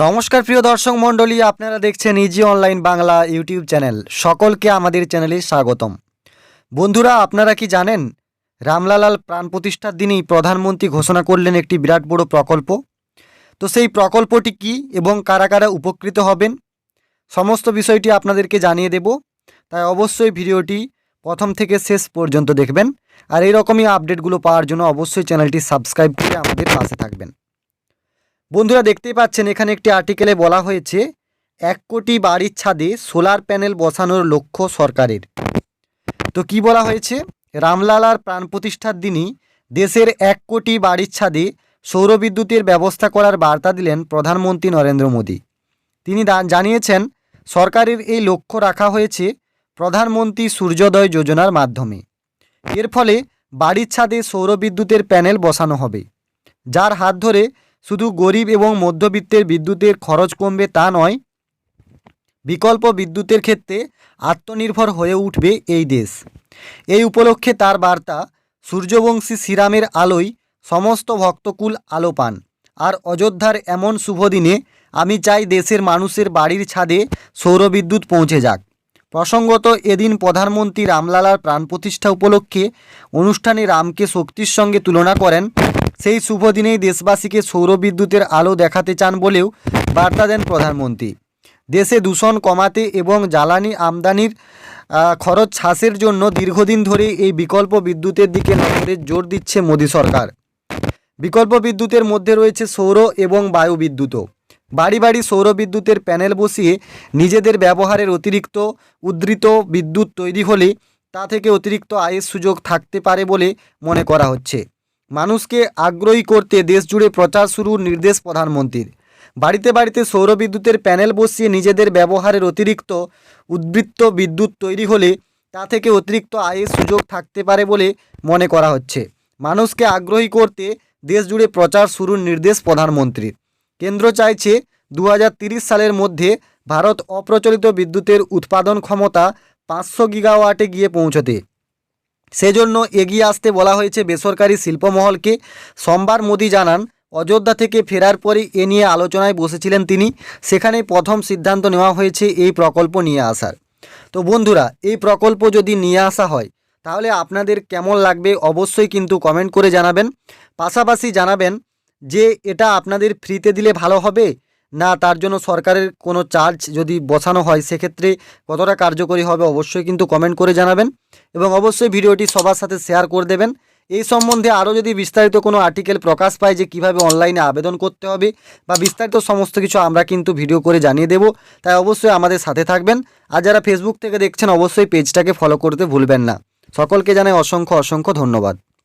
নমস্কার প্রিয় দর্শক মণ্ডলী, আপনারা দেখছেন easy online Bangla YouTube channel. সকলকে আমাদের চ্যানেলে স্বাগতম। বন্ধুরা, আপনারা কি জানেন রামলালার প্রাণ প্রতিষ্ঠার দিনেই প্রধানমন্ত্রী ঘোষণা করলেন একটি বিরাট বড় প্রকল্প। তো সেই প্রকল্পটি কি এবং কারা কারা উপকৃত হবেন সমস্ত বিষয়টি আপনাদেরকে জানিয়ে দেব। তাই অবশ্যই ভিডিওটি প্রথম থেকে শেষ পর্যন্ত দেখবেন। আর এইরকমই আপডেটগুলো পাওয়ার জন্য অবশ্যই চ্যানেলটি সাবস্ক্রাইব করে আমাদের পাশে থাকবেন। বন্ধুরা, দেখতেই পাচ্ছেন এখানে একটি আর্টিকেলে বলা হয়েছে 1 কোটি বাড়ির ছাদে সোলার প্যানেল বসানোর লক্ষ্য সরকারের। তো কি বলা হয়েছে, রামলালার প্রাণ প্রতিষ্ঠার দিনই দেশের 1 কোটি বাড়ির ছাদে সৌরবিদ্যুতের ব্যবস্থা করার বার্তা দিলেন প্রধানমন্ত্রী নরেন্দ্র মোদী। তিনি জানিয়েছেন সরকারের এই লক্ষ্য রাখা হয়েছে প্রধানমন্ত্রী সূর্যোদয় যোজনার মাধ্যমে। এর ফলে বাড়ির ছাদে সৌরবিদ্যুতের প্যানেল বসানো হবে, যার হাত ধরে শুধু গরিব এবং মধ্যবিত্তের বিদ্যুতের খরচ কমবে তা নয়, বিকল্প বিদ্যুতের ক্ষেত্রে আত্মনির্ভর হয়ে উঠবে এই দেশ। এই উপলক্ষে তার বার্তা, সূর্যবংশী শ্রীরামের আলোয় সমস্ত ভক্তকুল আলো পান। আর অযোধ্যার এমন শুভ দিনে আমি চাই দেশের মানুষের বাড়ির ছাদে সৌরবিদ্যুৎ পৌঁছে যাক। প্রসঙ্গত, এদিন প্রধানমন্ত্রী রামলালার প্রাণ প্রতিষ্ঠা উপলক্ষে অনুষ্ঠানে রামকে শক্তির সঙ্গে তুলনা করেন। সেই শুভ দিনেই দেশবাসীকে সৌরবিদ্যুতের আলো দেখাতে চান বলেও বার্তা দেন প্রধানমন্ত্রী। দেশে দূষণ কমাতে এবং জ্বালানি আমদানির খরচ হ্রাসের জন্য দীর্ঘদিন ধরে এই বিকল্প বিদ্যুতের দিকে নজরে জোর দিচ্ছে মোদী সরকার। বিকল্প বিদ্যুতের মধ্যে রয়েছে সৌর এবং বায়ু বিদ্যুৎও। বাড়ি বাড়ি সৌরবিদ্যুতের প্যানেল বসিয়ে নিজেদের ব্যবহারের অতিরিক্ত উদ্ধৃত বিদ্যুৎ তৈরি হলে তা থেকে অতিরিক্ত আয়ের সুযোগ থাকতে পারে বলে মনে করা হচ্ছে। মানুষকে আগ্রহী করতে দেশজুড়ে প্রচার শুরুর নির্দেশ প্রধানমন্ত্রীর। বাড়িতে বাড়িতে সৌরবিদ্যুতের প্যানেল বসিয়ে নিজেদের ব্যবহারের অতিরিক্ত উদ্বৃত্ত বিদ্যুৎ তৈরি হলে তা থেকে অতিরিক্ত আয়ের সুযোগ থাকতে পারে বলে মনে করা হচ্ছে। মানুষকে আগ্রহী করতে দেশজুড়ে প্রচার শুরুর নির্দেশ প্রধানমন্ত্রীর। কেন্দ্র চাইছে 2030 সালের মধ্যে ভারত অপ্রচলিত বিদ্যুতের উৎপাদন ক্ষমতা 500 গিগাওয়াটে গিয়ে পৌঁছতে। সেজন্য এগিয়ে আসতে বলা হয়েছে বেসরকারি শিল্পমহলকে। সোমবার মোদী জানান, অযোধ্যা থেকে ফেরার পরে এ নিয়ে আলোচনায় বসেছিলেন তিনি। সেখানেই প্রথম সিদ্ধান্ত নেওয়া হয়েছে এই প্রকল্প নিয়ে আসার। তো বন্ধুরা, এই প্রকল্প যদি নিয়ে আসা হয় তাহলে আপনাদের কেমন লাগবে অবশ্যই কিন্তু কমেন্ট করে জানাবেন। পাশাপাশি জানাবেন যে এটা আপনাদের ফ্রিতে দিলে ভালো হবে না তার জন্য সরকারের কোনো চার্জ যদি বসানো হয় সেক্ষেত্রে কতটা কার্যকরী হবে অবশ্যই কিন্তু কমেন্ট করে জানাবেন। এবং অবশ্যই ভিডিওটি সবার সাথে শেয়ার করে দেবেন। এই সম্বন্ধে আরও যদি বিস্তারিত কোনো আর্টিকেল প্রকাশ পায় যে কিভাবে অনলাইনে আবেদন করতে হবে বা বিস্তারিত সমস্ত কিছু আমরা কিন্তু ভিডিও করে জানিয়ে দেব। তাই অবশ্যই আমাদের সাথে থাকবেন। আর যারা ফেসবুক থেকে দেখছেন অবশ্যই পেজটাকে ফলো করতে ভুলবেন না। সকলকে জানাই অসংখ্য অসংখ্য ধন্যবাদ।